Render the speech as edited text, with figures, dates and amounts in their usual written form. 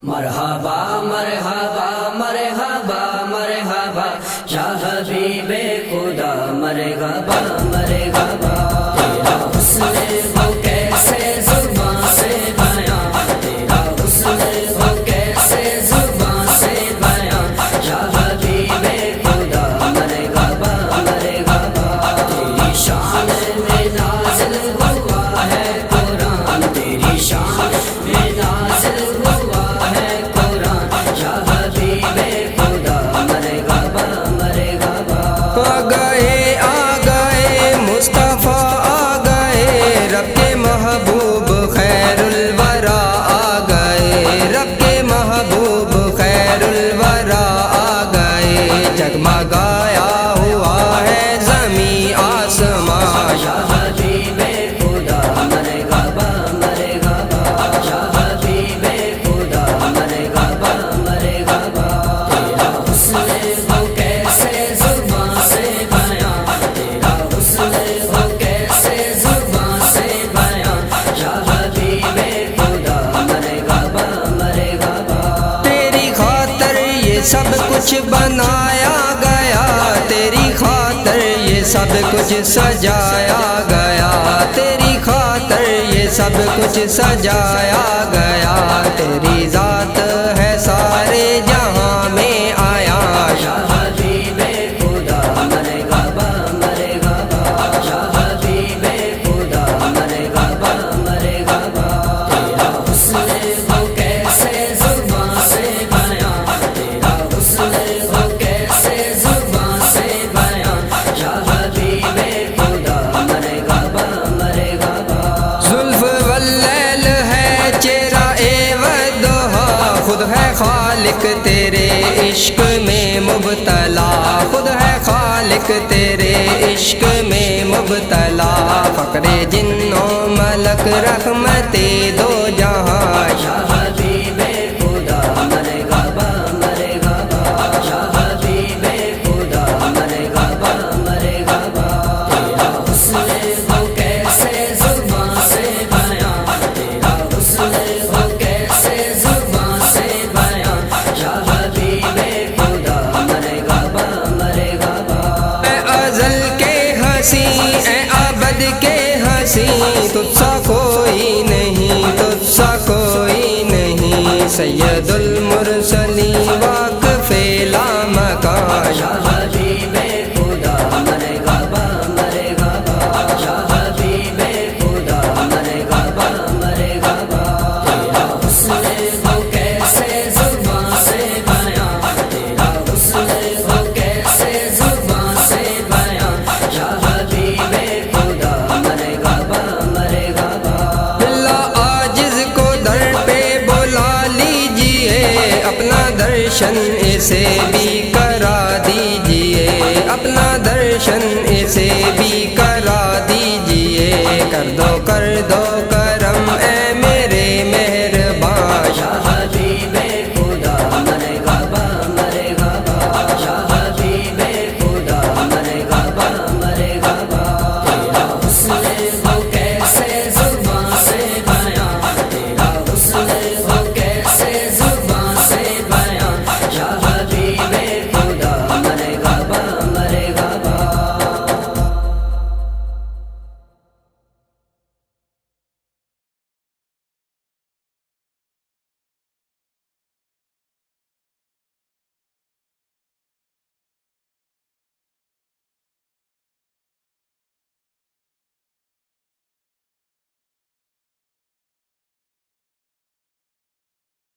مرحبا مرحبا مرحبا مرحبا یا حبیب خدا مرحبا مرحبا تیرا حسن وہ کیسے زبان سے بیان، تیرا حسن وہ کیسے زبان سے بیان، یا حبیب خدا مرحبا مرحبا تیری شان میں نازل ہوا ہے قرآن، تیری شان میں نازل ہوا ہے قرآن، یا حبیب خدا مرحبا مرحبا آ گئے مصطفیٰ آ گئے، رب کے محبوب خیر الورا آ گئے، رب کے محبوب خیر الورا آ گئے، جگمگایا ہوا ہے زمین آسمان، یا حبیب خدا مرحبا مرحبا یا حبیب خدا مرحبا مرحبا تیرا حسن وہ کیسے زبان سے بیان، تیرا حسن وہ کیسے زبان سے بیان، یا حبیب خدا مرحبا مرحبا تیری خاطر یہ سب کچھ بنایا گیا، تیری خاطر یہ سب کچھ سجایا گیا، تیری خاطر یہ سب کچھ سجایا گیا، تیری ذات ہے سارے جہاں میں آیا، یا حبیب خدا مرحبا مرحبا یا حبیب خدا مرحبا مرحبا تیرا حسن وہ کیسے زبان سے بیان، تیرا حسن وہ کیسے زبان سے بیان، یا حبیب خدا مرحبا مرحبا زلف واللیل ہے چہرہ والضحیٰ، خود ہے خالق تیرے عشق میں مبتلا، خود ہے خالق تیرے عشق میں مبتلا، فقر جن و ملک رحمت دو جہاں، یا حبیب خدا مرحبا مرحبا یا حبیب خدا مرحبا مرحبا تیرا حسن وہ کیسے زبان سے بیان، تیرا حسن وہ کیسے زبان سے بیان، یا حبیب خدا مرحبا مرحبا اے ازل کے ہنسی اے ابد کے ہنسی، تجھ سا کوئی نہیں، تجھ سا کوئی نہیں، سید المرسلین واقف لامکان، یا حبیب خدا مرحبا مرحبا یا حبیب خدا مرحبا مرحبا تیرا حسن وہ کیسے زبان سے بیان، تیرا حسن وہ کیسے زبان سے بیان، یا حبیب خدا مرحبا مرحبا اللہ عاجز کو در پہ بلا لیجئے، اپنا درشن اسے بھی کرا دیجئے، اپنا درشن اسے بھی کرا دیجئے، کر دو